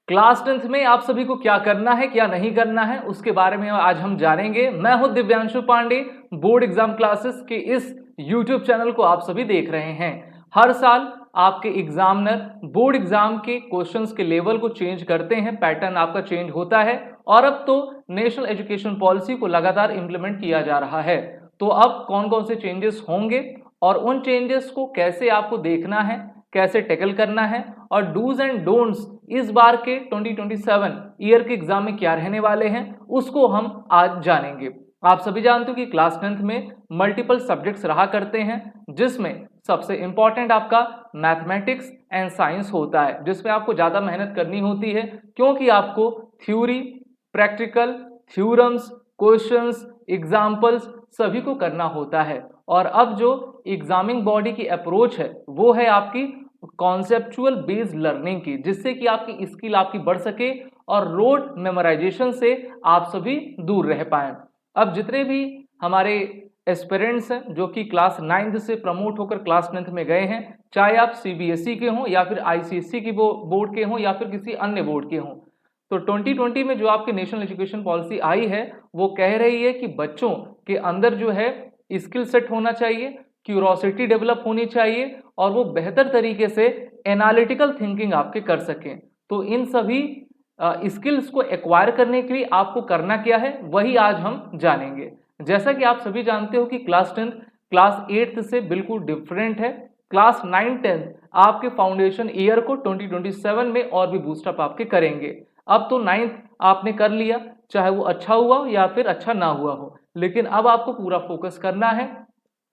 Class 10th में आप सभी को क्या करना है क्या नहीं करना है उसके बारे में आज हम जानेंगे। मैं हूं Divyanshu Pandey. Board exam classes के इस YouTube चैनल को आप सभी देख रहे हैं। हर साल आपके एग्जामिनर बोर्ड एग्जाम के क्वेश्चंस के लेवल को चेंज करते हैं, पैटर्न आपका चेंज होता है और अब तो नेशनल एजुकेशन पॉलिसी को लगातार इंप्लीमेंट किया जा रहा है। तो अब कौन कौन से चेंजेस होंगे और उन चेंजेस को कैसे आपको देखना है, कैसे टैकल करना है और डूज एंड डोंट्स इस बार के 2027 ईयर के एग्जाम में क्या रहने वाले हैं उसको हम आज जानेंगे। आप सभी जानते हो कि क्लास 10th में मल्टीपल सब्जेक्ट्स रहा करते हैं, जिसमें सबसे इंपॉर्टेंट आपका मैथमेटिक्स एंड साइंस होता है, जिसमें आपको ज्यादा मेहनत करनी होती है क्योंकि आपको theory, practical, theorems, questions, examples सभी को करना होता है। और अब जो एग्जामिंग बॉडी की अप्रोच है वो है आपकी कॉन्सेप्चुअल बेस्ड लर्निंग की, जिससे कि आपकी स्किल आपकी बढ़ सके और रोड मेमोराइजेशन से आप सभी दूर रह पाए। अब जितने भी हमारे एस्पिरेंट्स हैं जो कि क्लास 9th से प्रमोट होकर क्लास 10th में गए हैं, चाहे आप सीबीएसई के हों या फिर आईसीएसई की बोर्ड के हों या फिर किसी अन्य बोर्ड के हों, तो 2020 में जो आपकी नेशनल एजुकेशन पॉलिसी आई है वो कह रही है कि बच्चों के अंदर जो है स्किल सेट होना चाहिए, क्यूरोसिटी डेवलप होनी चाहिए और वो बेहतर तरीके से एनालिटिकल थिंकिंग आपके कर सकें। तो इन सभी स्किल्स को एक्वायर करने के लिए आपको करना क्या है वही आज हम जानेंगे। जैसा कि आप सभी जानते हो कि क्लास 10 क्लास 8th से बिल्कुल डिफरेंट है। क्लास 9 10 आपके फाउंडेशन ईयर को 2027 में और भी बूस्टअप आपके करेंगे। अब तो 9th आपने कर लिया, चाहे वो अच्छा हुआ हो या फिर अच्छा ना हुआ हो, लेकिन अब आपको पूरा फोकस करना है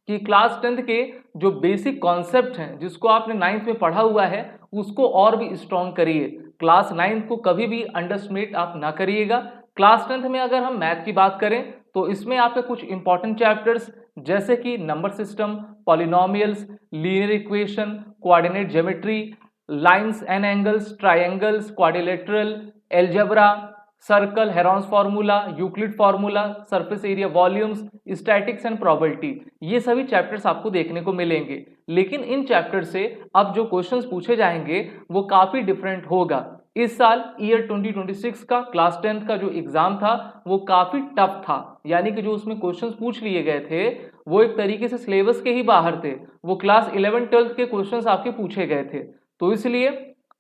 कि क्लास 10th के जो बेसिक कॉन्सेप्ट हैं जिसको आपने 9th में पढ़ा हुआ है उसको और भी स्ट्रॉन्ग करिए। क्लास 9th को कभी भी अंडरएस्टिमेट आप ना करिएगा। क्लास 10th में अगर हम मैथ की बात करें तो इसमें आपके कुछ इंपॉर्टेंट चैप्टर्स जैसे कि number system, polynomials, linear equation, coordinate geometry, lines and angles, triangles, quadrilateral, algebra, circle, Heron's formula, Euclid formula, surface area, volumes, statics and probability, ये सभी चैप्टर्स आपको देखने को मिलेंगे। लेकिन इन चैप्टर से अब जो क्वेश्चंस पूछे जाएंगे वो काफी डिफरेंट होगा। इस साल ईयर 2026 का क्लास 10th का जो एग्जाम था वो काफी टफ था, यानी कि जो उसमें क्वेश्चंस पूछ लिए गए थे वो एक तरीके से सिलेबस के ही बाहर थे। वो क्लास 11 12th के क्वेश्चंस आपके पूछे गए थे। तो इसलिए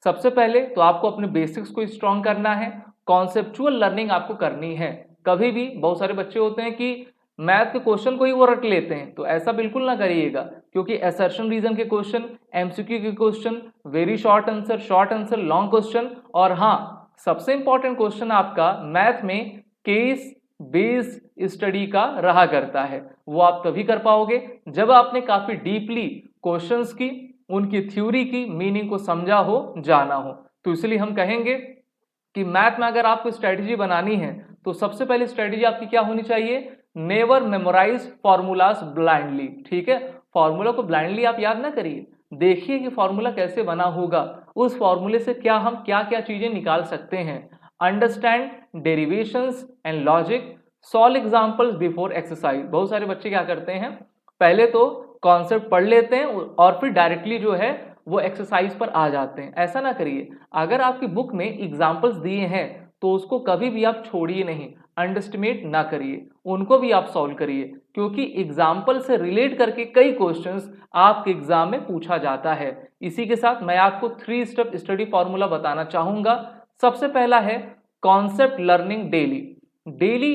सबसे पहले तो आपको अपने बेसिक्स को स्ट्रॉन्ग करना है, कॉन्सेप्चुअल लर्निंग आपको करनी है। कभी भी बहुत सारे बच्चे होते हैं कि मैथ के क्वेश्चन को ही वो रट लेते हैं, तो ऐसा बिल्कुल ना करिएगा क्योंकि असर्शन रीजन के क्वेश्चन, एमसीक्यू के question, very short answer, long question और हाँ सबसे इंपॉर्टेंट क्वेश्चन आपका मैथ में केस बेस्ड स्टडी का रहा करता है। वो आप तभी कर पाओगे जब आपने काफी डीपली क्वेश्चंस की, उनकी थ्योरी की मीनिंग को समझा हो, जाना हो। तो इसलिए हम कहेंगे कि मैथ में अगर आपको स्ट्रेटेजी बनानी है तो सबसे पहले स्ट्रेटेजी आपकी क्या होनी चाहिए, नेवर मेमोराइज फॉर्मूलाज ब्लाइंडली। ठीक है, फॉर्मूला को ब्लाइंडली आप याद ना करिए, देखिए कि फॉर्मूला कैसे बना होगा, उस फॉर्मूले से क्या हम क्या क्या चीजें निकाल सकते हैं। Understand derivations and logic, solve examples before exercise. बहुत सारे बच्चे क्या करते हैं, पहले तो कॉन्सेप्ट पढ़ लेते हैं और फिर डायरेक्टली जो है वो एक्सरसाइज पर आ जाते हैं। ऐसा ना करिए, अगर आपकी बुक में एग्जाम्पल्स दिए हैं तो उसको कभी भी आप छोड़िए नहीं, अंडरएस्टिमेट ना करिए, उनको भी आप सॉल्व करिए क्योंकि एग्जाम्पल से रिलेट करके कई क्वेश्चंस आपके एग्जाम में पूछा जाता है। इसी के साथ मैं आपको 3 स्टेप स्टडी फॉर्मूला बताना चाहूंगा। सबसे पहला है कॉन्सेप्ट लर्निंग डेली। डेली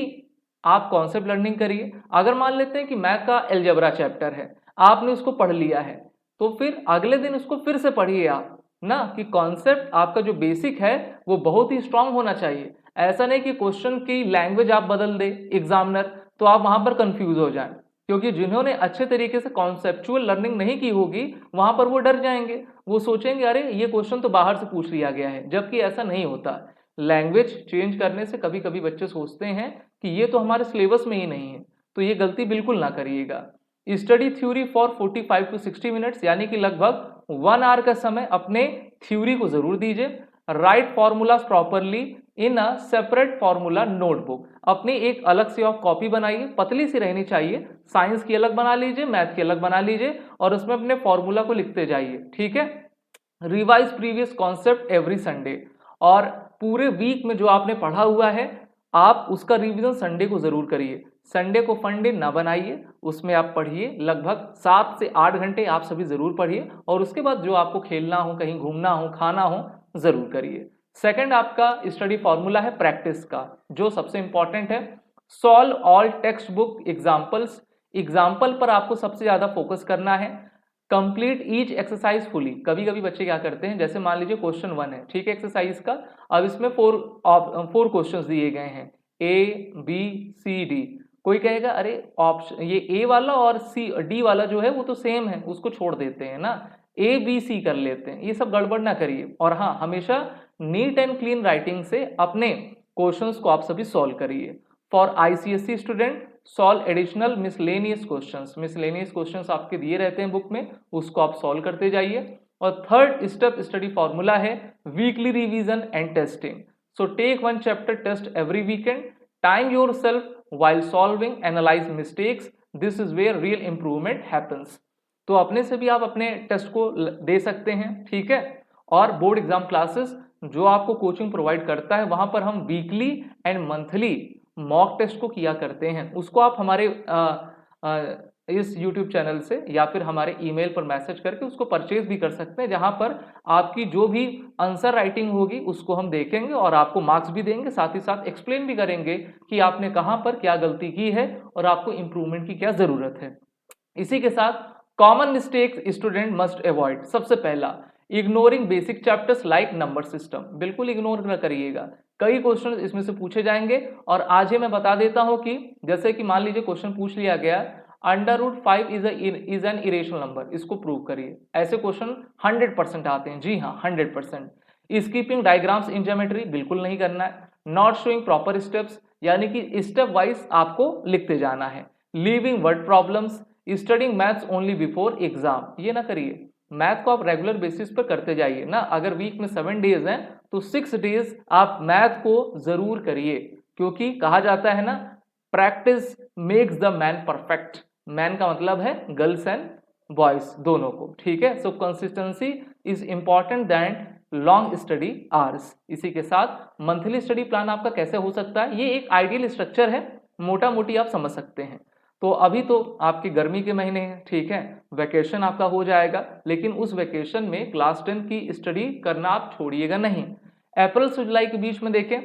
आप कॉन्सेप्ट लर्निंग करिए। अगर मान लेते हैं कि मैथ का अलजेब्रा चैप्टर है, आपने उसको पढ़ लिया है, तो फिर अगले दिन उसको फिर से पढ़िए आप ना, कि कॉन्सेप्ट आपका जो बेसिक है वो बहुत ही स्ट्रांग होना चाहिए। ऐसा नहीं कि क्वेश्चन की लैंग्वेज आप बदल दे एग्जामिनर, तो आप वहां पर कंफ्यूज हो जाएं, क्योंकि जिन्होंने अच्छे तरीके से कॉन्सेप्चुअल लर्निंग नहीं की होगी वहां पर वो डर जाएंगे, वो सोचेंगे अरे ये क्वेश्चन तो बाहर से पूछ लिया गया है, जबकि ऐसा नहीं होता। लैंग्वेज चेंज करने से कभी कभी बच्चे सोचते हैं कि ये तो हमारे सिलेबस में ही नहीं है, तो ये गलती बिल्कुल ना करिएगा। Study theory for 45 to 60 minutes, यानी कि लगभग 1 आवर का समय अपने थ्योरी को जरूर दीजिए। Right formulas properly in a separate formula notebook, अपनी एक अलग से आप कॉपी बनाइए, पतली सी रहनी चाहिए, साइंस की अलग बना लीजिए, मैथ की अलग बना लीजिए और उसमें अपने फॉर्मूला को लिखते जाइए। ठीक है, revise previous concept every Sunday, और पूरे वीक में जो आपने पढ़ा हुआ है आप उसका रिवीजन संडे को जरूर करिए। संडे को फन डे ना बनाइए, उसमें आप पढ़िए, लगभग 7 से 8 घंटे आप सभी जरूर पढ़िए और उसके बाद जो आपको खेलना हो, कहीं घूमना हो, खाना हो, जरूर करिए। सेकंड आपका स्टडी फॉर्मूला है प्रैक्टिस का, जो सबसे इंपॉर्टेंट है। Solve all text book examples, example पर आपको सबसे ज्यादा फोकस करना है। कंप्लीट ईच एक्सरसाइज फुली, कभी कभी बच्चे क्या करते हैं, जैसे मान लीजिए क्वेश्चन 1 है, ठीक है, एक्सरसाइज का, अब इसमें 4 क्वेश्चंस दिए गए हैं, ए बी सी डी। कोई कहेगा अरे ऑप्शन ये ए वाला और सी डी वाला जो है वो तो सेम है, उसको छोड़ देते हैं ना, ए बी सी कर लेते हैं। ये सब गड़बड़ ना करिए। और हाँ, हमेशा नीट एंड क्लीन राइटिंग से अपने क्वेश्चंस को आप सभी सॉल्व करिए। For ICSE student solve additional miscellaneous questions, miscellaneous questions आपके दिए रहते हैं बुक में, उसको आप सॉल्व करते जाइए। और थर्ड स्टेप स्टडी फॉर्मूला है weekly revision and testing. So take 1 chapter test every weekend, time yourself while solving, analyze mistakes, this is where real improvement happens। तो अपने से भी आप अपने टेस्ट को दे सकते हैं, ठीक है। और बोर्ड एग्जाम क्लासेस जो आपको कोचिंग प्रोवाइड करता है, वहां पर हम weekly and monthly mock test को किया करते हैं। उसको आप हमारे इस YouTube चैनल से या फिर हमारे ईमेल पर मैसेज करके उसको परचेज भी कर सकते हैं, जहां पर आपकी जो भी आंसर राइटिंग होगी उसको हम देखेंगे और आपको मार्क्स भी देंगे, साथ ही साथ एक्सप्लेन भी करेंगे कि आपने कहां पर क्या गलती की है और आपको इंप्रूवमेंट की क्या जरूरत है। इसी के साथ common mistakes student must avoid. सबसे पहला, ignoring basic chapters like number system, बिल्कुल इग्नोर न करिएगा। कई क्वेश्चन इसमें से पूछे जाएंगे और आज ही मैं बता देता हूं कि जैसे कि मान लीजिए क्वेश्चन पूछ लिया गया √5 इज एन इरेशनल नंबर, इसको प्रूव करिए। ऐसे क्वेश्चन 100% आते हैं, जी हाँ 100%। स्कीपिंग डायग्राम्स इन ज्योमेट्री, बिल्कुल नहीं करना है। नॉट शोइंग प्रॉपर स्टेप्स, यानी कि स्टेप वाइज आपको लिखते जाना है। Leaving word problems, studying maths only before exam, ये ना करिए। मैथ को आप रेगुलर बेसिस पर करते जाइए ना। अगर वीक में 7 डेज हैं तो 6 डेज आप मैथ को जरूर करिए, क्योंकि कहा जाता है ना, practice makes the man perfect. Man का मतलब है गर्ल्स एंड बॉयज दोनों को, ठीक है। So consistency is important than long study hours. इसी के साथ मंथली स्टडी प्लान आपका कैसे हो सकता है, ये एक आइडियल स्ट्रक्चर है, मोटा मोटी आप समझ सकते हैं। तो अभी तो आपकी गर्मी के महीने हैं, ठीक है, वैकेशन आपका हो जाएगा, लेकिन उस वैकेशन में क्लास 10 की स्टडी करना आप छोड़िएगा नहीं। अप्रैल से जुलाई के बीच में देखें,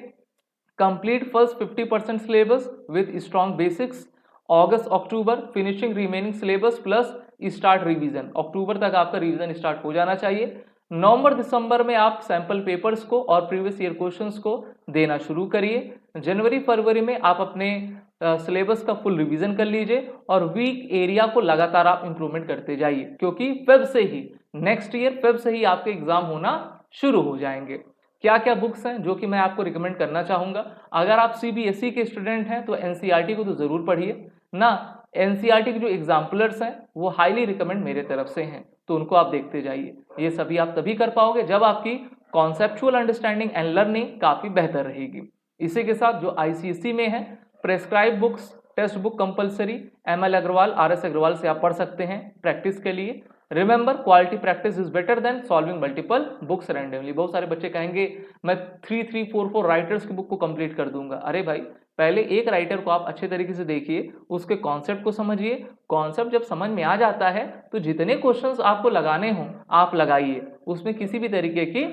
complete first 50% syllabus with strong basics. August October finishing remaining syllabus plus start revision, अक्टूबर तक आपका रिवीजन स्टार्ट हो जाना चाहिए। नवंबर दिसंबर में आप सैंपल पेपर्स को और प्रीवियस ईयर क्वेश्चंस को देना शुरू करिए। जनवरी फरवरी में आप अपने सिलेबस का फुल रिवीजन कर लीजिए और वीक एरिया को लगातार आप इंप्रूवमेंट करते जाइए, क्योंकि फेब से ही नेक्स्ट ईयर फेब से ही आपके एग्जाम होना शुरू हो जाएंगे। क्या क्या बुक्स हैं जो कि मैं आपको रिकमेंड करना चाहूंगा। अगर आप सीबीएसई के स्टूडेंट हैं तो एनसीईआरटी को तो जरूर पढ़िए ना। एनसीईआरटी के जो एग्जाम्पलर्स हैं वो हाईली रिकमेंड मेरे तरफ से हैं, तो उनको आप देखते जाइए। ये सभी आप तभी कर पाओगे जब आपकी कॉन्सेप्चुअल अंडरस्टैंडिंग एंड लर्निंग काफी बेहतर रहेगी। इसी के साथ जो आईसीएसई में है, prescribe books textbook compulsory, ML Agarwal RS Agarwal से आप पढ़ सकते हैं प्रैक्टिस के लिए। Remember quality practice is better than solving multiple books randomly. बहुत सारे बच्चे कहेंगे मैं 3 4 4 राइटर्स की बुक को कंप्लीट कर दूंगा। अरे भाई, पहले एक राइटर को आप अच्छे तरीके से देखिए, उसके कॉन्सेप्ट को समझिए। कॉन्सेप्ट जब समझ में आ जाता है तो जितने क्वेश्चंस आपको लगाने हों आप लगाइए, उसमें किसी भी तरीके की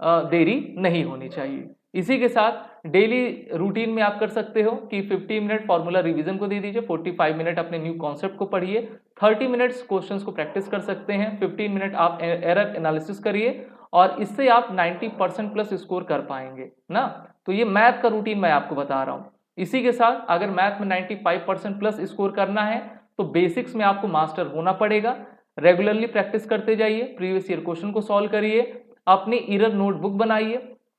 देरी नहीं होनी चाहिए। इसी के साथ डेली रूटीन में आप कर सकते हो कि 50 मिनट फॉर्मूला रिवीजन को दे दीजिए, 45 मिनट अपने न्यू कॉन्सेप्ट को पढ़िए, 30 मिनट्स क्वेश्चंस को प्रैक्टिस कर सकते हैं, 15 मिनट आप एरर एनालिसिस करिए और इससे आप 90% प्लस स्कोर कर पाएंगे ना। तो ये मैथ का रूटीन मैं आपको बता रहा हूँ। इसी के साथ अगर मैथ में 95% प्लस स्कोर करना है तो बेसिक्स में आपको मास्टर होना पड़ेगा। रेगुलरली प्रैक्टिस करते जाइए, प्रीवियस ईयर क्वेश्चन को सॉल्व करिए, अपनी इरर नोटबुक बनाइए,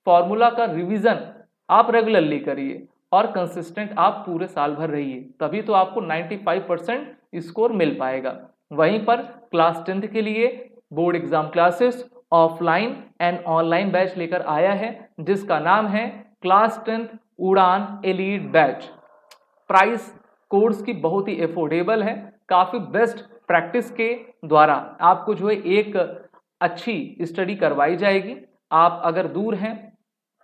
फॉर्मूला का रिवीजन आप रेगुलरली करिए और कंसिस्टेंट आप पूरे साल भर रहिए, तभी तो आपको 95% स्कोर मिल पाएगा। वहीं पर क्लास 10th के लिए board exam classes offline and online batch लेकर आया है, जिसका नाम है क्लास 10th उड़ान एलीट बैच। प्राइस कोर्स की बहुत ही एफोर्डेबल है, काफी बेस्ट प्रैक्टिस के द्वारा आपको जो है एक अच्छी स्टडी करवाई जाएगी। आप अगर दूर हैं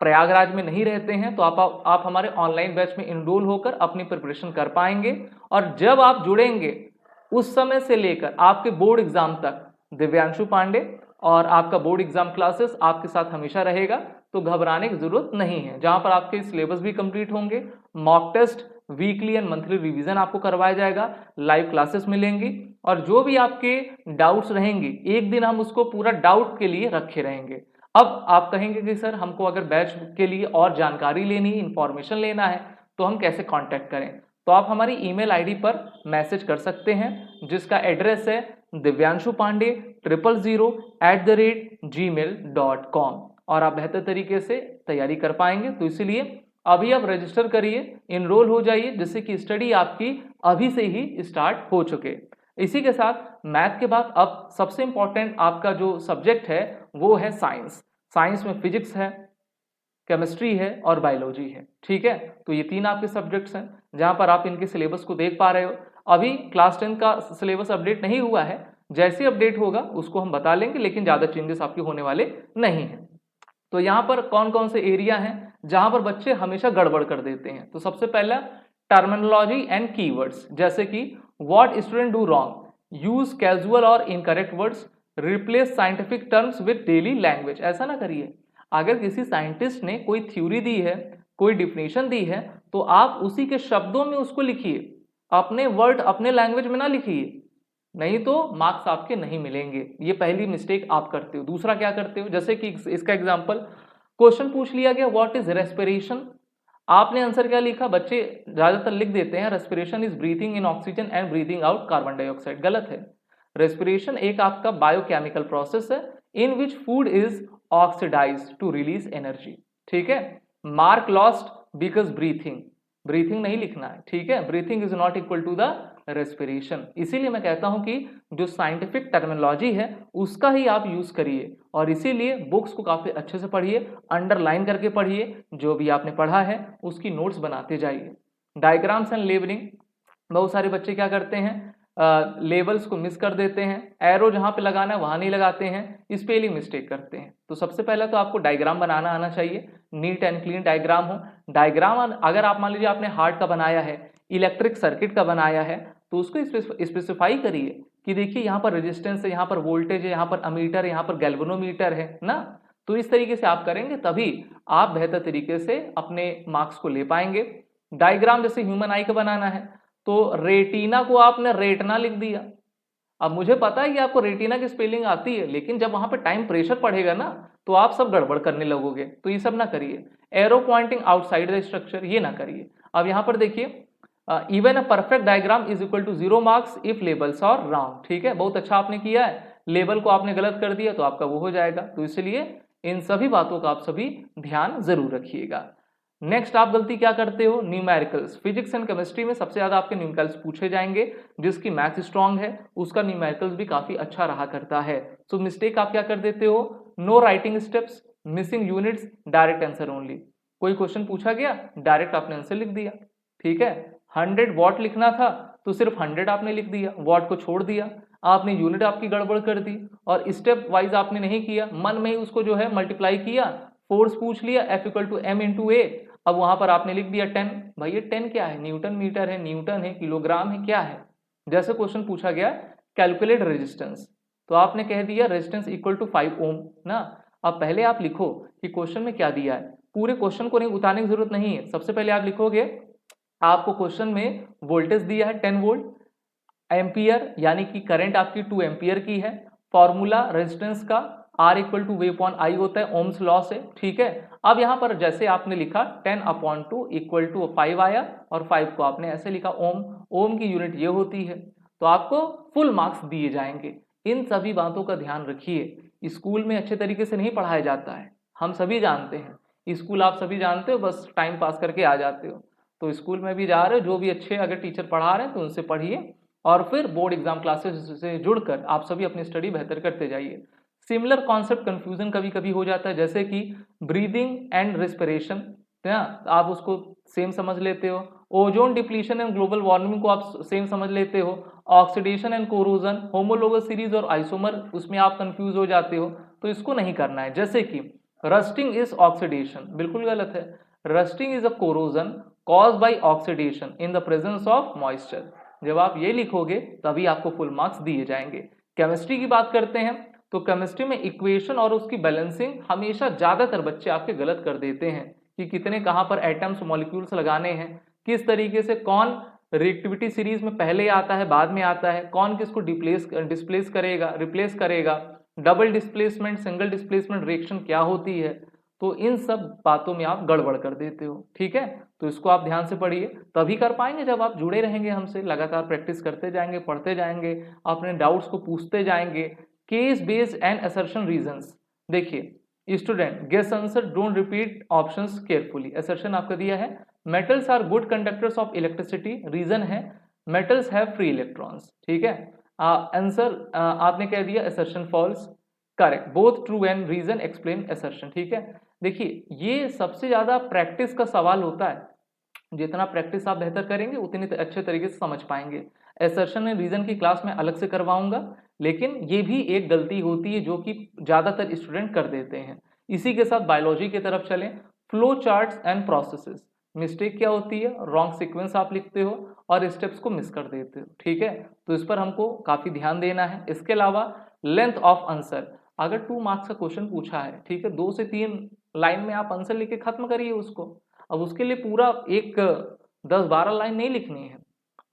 प्रयागराज में नहीं रहते हैं तो आप हमारे ऑनलाइन बैच में इनरोल होकर अपनी प्रिपरेशन कर पाएंगे। और जब आप जुड़ेंगे उस समय से लेकर आपके बोर्ड एग्जाम तक दिव्यांशु पांडे और आपका बोर्ड एग्जाम क्लासेस आपके साथ हमेशा रहेगा, तो घबराने की जरूरत नहीं है। जहां पर आपके सिलेबस भी कंप्लीट होंगे, mock test, weekly and monthly revision आपको करवाया जाएगा, लाइव क्लासेस मिलेंगी और जो भी आपके डाउट्स रहेंगे एक दिन हम उसको पूरा डाउट के लिए रखे रहेंगे। अब आप कहेंगे कि सर हमको अगर बैच के लिए और जानकारी लेनी है, इंफॉर्मेशन लेना है, तो हम कैसे कांटेक्ट करें? तो आप हमारी ईमेल आईडी पर मैसेज कर सकते हैं जिसका एड्रेस है divyanshuPandey000@gmail.com और आप बेहतर तरीके से तैयारी कर पाएंगे। तो इसलिए अभी आप रजिस्टर करिए, इनरोल हो जाइए, जिससे कि स्टडी आपकी अभी से ही स्टार्ट हो चुके। इसी के साथ मैथ के बाद अब सबसे इंपॉर्टेंट आपका जो सब्जेक्ट है वो है साइंस। साइंस में फिजिक्स है, केमिस्ट्री है और बायोलॉजी है, ठीक है। तो ये तीन आपके सब्जेक्ट्स हैं जहां पर आप इनके सिलेबस को देख पा रहे हो। अभी क्लास 10 का सिलेबस अपडेट नहीं हुआ है, जैसे अपडेट होगा उसको हम बता लेंगे, लेकिन ज्यादा चेंजेस आपके होने वाले नहीं है। तो यहाँ पर कौन कौन से एरिया हैं जहां पर बच्चे हमेशा गड़बड़ कर देते हैं? तो सबसे पहला टर्मिनोलॉजी एंड कीवर्ड्स, जैसे कि what student do wrong, use casual और incorrect words, replace scientific terms with daily language. ऐसा ना करिए। अगर किसी साइंटिस्ट ने कोई थ्योरी दी है, कोई डिफिनेशन दी है, तो आप उसी के शब्दों में उसको लिखिए, अपने वर्ड अपने लैंग्वेज में ना लिखिए, नहीं तो मार्क्स आपके नहीं मिलेंगे। ये पहली मिस्टेक आप करते हो। दूसरा क्या करते हो, जैसे कि इसका एग्जांपल, क्वेश्चन पूछ लिया गया व्हाट इज रेस्पिरेशन, आपने आंसर क्या लिखा? बच्चे ज्यादातर लिख देते हैं respiration is breathing in oxygen and breathing out carbon dioxide. गलत है। रेस्पिरेशन एक आपका बायोकेमिकल प्रोसेस है in which food is oxidised to release energy, ठीक है। Mark lost because breathing, breathing नहीं लिखना है, ठीक है। Breathing is not equal to the respiration. इसीलिए मैं कहता हूं कि जो साइंटिफिक टर्मिनोलॉजी है उसका ही आप यूज करिए और इसीलिए बुक्स को काफी अच्छे से पढ़िए, अंडरलाइन करके पढ़िए, जो भी आपने पढ़ा है उसकी नोट्स बनाते जाइए। डायग्राम्स एंड लेबलिंग, बहुत सारे बच्चे क्या करते हैं, लेबल्स को मिस कर देते हैं, एरो जहां पे लगाना है वहां नहीं लगाते हैं, स्पेलिंग मिस्टेक करते हैं। तो सबसे पहले तो आपको डायग्राम बनाना आना चाहिए, नीट एंड क्लीन डायग्राम हो। डायग्राम अगर आप मान लीजिए आपने हार्ट का बनाया है, इलेक्ट्रिक सर्किट का बनाया है, तो उसको स्पेसिफाई करिए कि देखिए यहाँ पर रेजिस्टेंस है, यहाँ पर वोल्टेज है, यहाँ पर अमीटर है, यहाँ पर गैल्वेनोमीटर है ना। तो इस तरीके से आप करेंगे तभी आप बेहतर तरीके से अपने मार्क्स को ले पाएंगे। डायग्राम जैसे ह्यूमन आई का बनाना है, तो रेटिना को आपने रेटना लिख दिया। अब मुझे पता है कि आपको रेटिना की स्पेलिंग आती है, लेकिन जब वहां पे टाइम प्रेशर पड़ेगा ना तो आप सब गड़बड़ करने लगोगे। तो ये सब ना करिए। Arrow pointing outside the structure, ये ना करिए। अब यहाँ पर देखिए, even a perfect diagram is equal to 0 marks if labels are wrong, ठीक है। बहुत अच्छा आपने किया है, लेबल को आपने गलत कर दिया तो आपका वो हो जाएगा। तो इसलिए इन सभी बातों का आप सभी ध्यान जरूर रखिएगा। नेक्स्ट आप गलती क्या करते हो, न्यूमेरिकल्स। फिजिक्स एंड केमिस्ट्री में सबसे ज्यादा आपके न्यूमेरिकल्स पूछे जाएंगे। जिसकी मैथ स्ट्रांग है उसका न्यूमेरिकल्स भी काफी अच्छा रहा करता है। सो मिस्टेक आप क्या कर देते हो, no writing steps, missing units, direct answer only. कोई क्वेश्चन पूछा गया, डायरेक्ट आपने आंसर लिख दिया, ठीक है। 100 वॉट लिखना था तो सिर्फ 100 आपने लिख दिया, वॉट को छोड़ दिया, आपने यूनिट आपकी गड़बड़ कर दी और स्टेप वाइज आपने नहीं किया, मन में ही उसको जो है मल्टीप्लाई किया, फोर्स पूछ लिया F equal to M into A, अब वहां पर आपने लिख दिया 10। भाई ये 10 क्या है, न्यूटन मीटर है, न्यूटन है, किलोग्राम है, क्या है। जैसे क्वेश्चन पूछा गया कैलकुलेट रेजिस्टेंस, तो आपने कह दिया रेजिस्टेंस इक्वल टू 5 ओम ना। अब पहले आप लिखो कि क्वेश्चन में क्या दिया है, पूरे क्वेश्चन को नहीं उतारने की जरूरत नहीं है। सबसे पहले आप लिखोगे आपको क्वेश्चन में वोल्टेज दिया है 10 वोल्ट, एम्पियर यानी कि करंट आपकी 2 एम्पियर की है, फॉर्मूला रेजिस्टेंस का R equal to V upon I होता है, ओम्स लॉ से, ठीक है। अब यहाँ पर जैसे आपने लिखा 10/2 इक्वल टू 5 आया और 5 को आपने ऐसे लिखा ओम, ओम की यूनिट ये होती है, तो आपको फुल मार्क्स दिए जाएंगे। इन सभी बातों का ध्यान रखिए। स्कूल में अच्छे तरीके से नहीं पढ़ाया जाता है, हम सभी जानते हैं। स्कूल आप सभी जानते हो, बस टाइम पास करके आ जाते हो। तो स्कूल में भी जा रहे हो, जो भी अच्छे अगर टीचर पढ़ा रहे हैं तो उनसे पढ़िए और फिर बोर्ड एग्जाम क्लासेस से जुड़कर आप सभी अपनी स्टडी बेहतर करते जाइए। सिमिलर कॉन्सेप्ट कंफ्यूजन कभी कभी हो जाता है, जैसे कि ब्रीदिंग एंड रेस्पिरेशन, आप उसको सेम समझ लेते हो। Ozone depletion and global warming को आप सेम समझ लेते हो। Oxidation and corrosion, homologous series और आइसोमर, उसमें आप कंफ्यूज हो जाते हो, तो इसको नहीं करना है। जैसे कि रस्टिंग इज ऑक्सीडेशन, बिल्कुल गलत है। Rusting is a corrosion caused by oxidation in the presence of moisture. जब आप ये लिखोगे तभी आपको फुल मार्क्स दिए जाएंगे। केमिस्ट्री की बात करते हैं तो केमिस्ट्री में इक्वेशन और उसकी बैलेंसिंग हमेशा ज्यादातर बच्चे आपके गलत कर देते हैं कि कितने कहां पर एटम्स मॉलिक्यूल्स लगाने हैं, किस तरीके से कौन रिएक्टिविटी सीरीज में पहले आता है बाद में आता है, कौन किसको डिस्प्लेस करेगा रिप्लेस करेगा, double displacement single displacement reaction क्या होती है। तो इन सब बातों में आप गड़बड़ कर देते हो, ठीक है। तो इसको आप ध्यान से पढ़िए, तभी कर पाएंगे जब आप जुड़े रहेंगे हमसे, लगातार प्रैक्टिस करते जाएंगे, पढ़ते जाएंगे, अपने डाउट्स को पूछते जाएंगे। Case based and assertion reasons, देखिए student guess answer, don't repeat options carefully. Assertion आपका दिया है metals are good conductors of electricity, reason है मेटल्स हैव फ्री इलेक्ट्रॉन्स, ठीक है। आंसर आपने कह दिया assertion false, correct, both true and reason explain assertion, ठीक है। देखिए ये सबसे ज्यादा प्रैक्टिस का सवाल होता है, जितना प्रैक्टिस आप बेहतर करेंगे उतनी अच्छे तरीके से समझ पाएंगे। असर्शन एंड रीजन की क्लास में अलग से करवाऊंगा, लेकिन ये भी एक गलती होती है जो कि ज्यादातर स्टूडेंट कर देते हैं। इसी के साथ बायोलॉजी की तरफ चलें, flow charts and processes. Mistake क्या होती है, रॉन्ग सीक्वेंस आप लिखते हो और स्टेप्स को मिस कर देते हो, ठीक है। तो इस पर हमको काफी ध्यान देना है। इसके अलावा लेंथ ऑफ आंसर, अगर 2 मार्क्स का क्वेश्चन पूछा है, ठीक है, 2 से 3 लाइन में आप आंसर लिख के खत्म करिए उसको। अब उसके लिए पूरा एक 10-12 लाइन नहीं लिखनी है।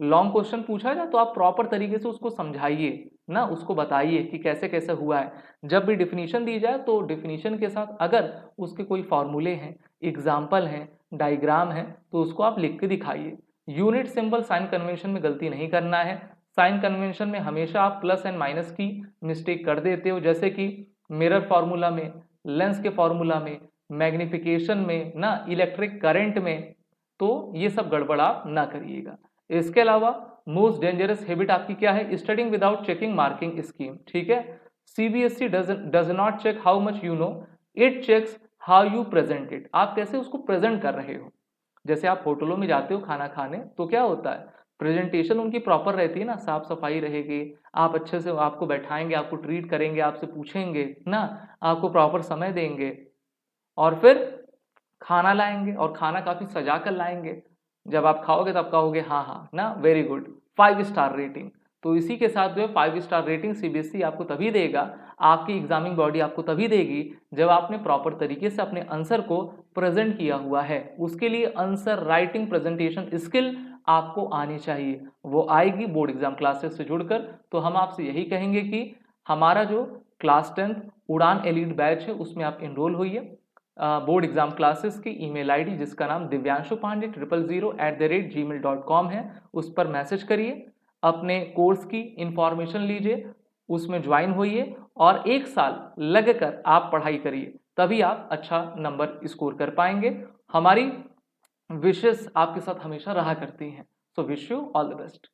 लॉन्ग क्वेश्चन पूछा जाए तो आप प्रॉपर तरीके से उसको समझाइए ना, उसको बताइए कि कैसे कैसे हुआ है। जब भी डिफिनीशन दी जाए तो डिफिनीशन के साथ अगर उसके कोई फॉर्मूले हैं, एग्जाम्पल हैं, डायग्राम है, तो उसको आप लिख के दिखाइए। यूनिट सिंबल साइन कन्वेंशन में गलती नहीं करना है। साइन कन्वेंशन में हमेशा आप प्लस एंड माइनस की मिस्टेक कर देते हो, जैसे कि मिरर फार्मूला में, लेंस के फार्मूला में, मैग्निफिकेशन में ना, इलेक्ट्रिक करंट में। तो ये सब गड़बड़ आप ना करिएगा। इसके अलावा मोस्ट डेंजरस हैबिट आपकी क्या है, studying without checking marking scheme, ठीक है। CBSE does not check how much you know, it checks how you present it. आप कैसे उसको प्रेजेंट कर रहे हो। जैसे आप होटलों में जाते हो खाना खाने, तो क्या होता है, प्रेजेंटेशन उनकी प्रॉपर रहती है ना, साफ सफाई रहेगी, आप अच्छे से आपको बैठाएंगे, आपको ट्रीट करेंगे, आपसे पूछेंगे ना, आपको प्रॉपर समय देंगे और फिर खाना लाएंगे और खाना काफी सजा कर लाएंगे। जब आप खाओगे तब कहोगे हाँ हाँ ना, वेरी गुड, 5 स्टार रेटिंग। तो इसी के साथ जो है 5 स्टार रेटिंग सीबीएसई आपको तभी देगा, आपकी एग्जामिंग बॉडी आपको तभी देगी जब आपने प्रॉपर तरीके से अपने आंसर को प्रेजेंट किया हुआ है। उसके लिए आंसर राइटिंग प्रेजेंटेशन स्किल आपको आनी चाहिए, वो आएगी बोर्ड एग्जाम क्लासेस से जुड़कर। तो हम आपसे यही कहेंगे कि हमारा जो क्लास 10 उड़ान एलीट बैच है उसमें आप इनरोल होइए। बोर्ड एग्जाम क्लासेस की ईमेल आईडी जिसका नाम दिव्यांशु पांडे 000@gmail.com है, उस पर मैसेज करिए, अपने कोर्स की इंफॉर्मेशन लीजिए, उसमें ज्वाइन होइए और 1 साल लगकर आप पढ़ाई करिए, तभी आप अच्छा नंबर स्कोर कर पाएंगे। हमारी विशेष आपके साथ हमेशा रहा करती हैं। So wish you all the best.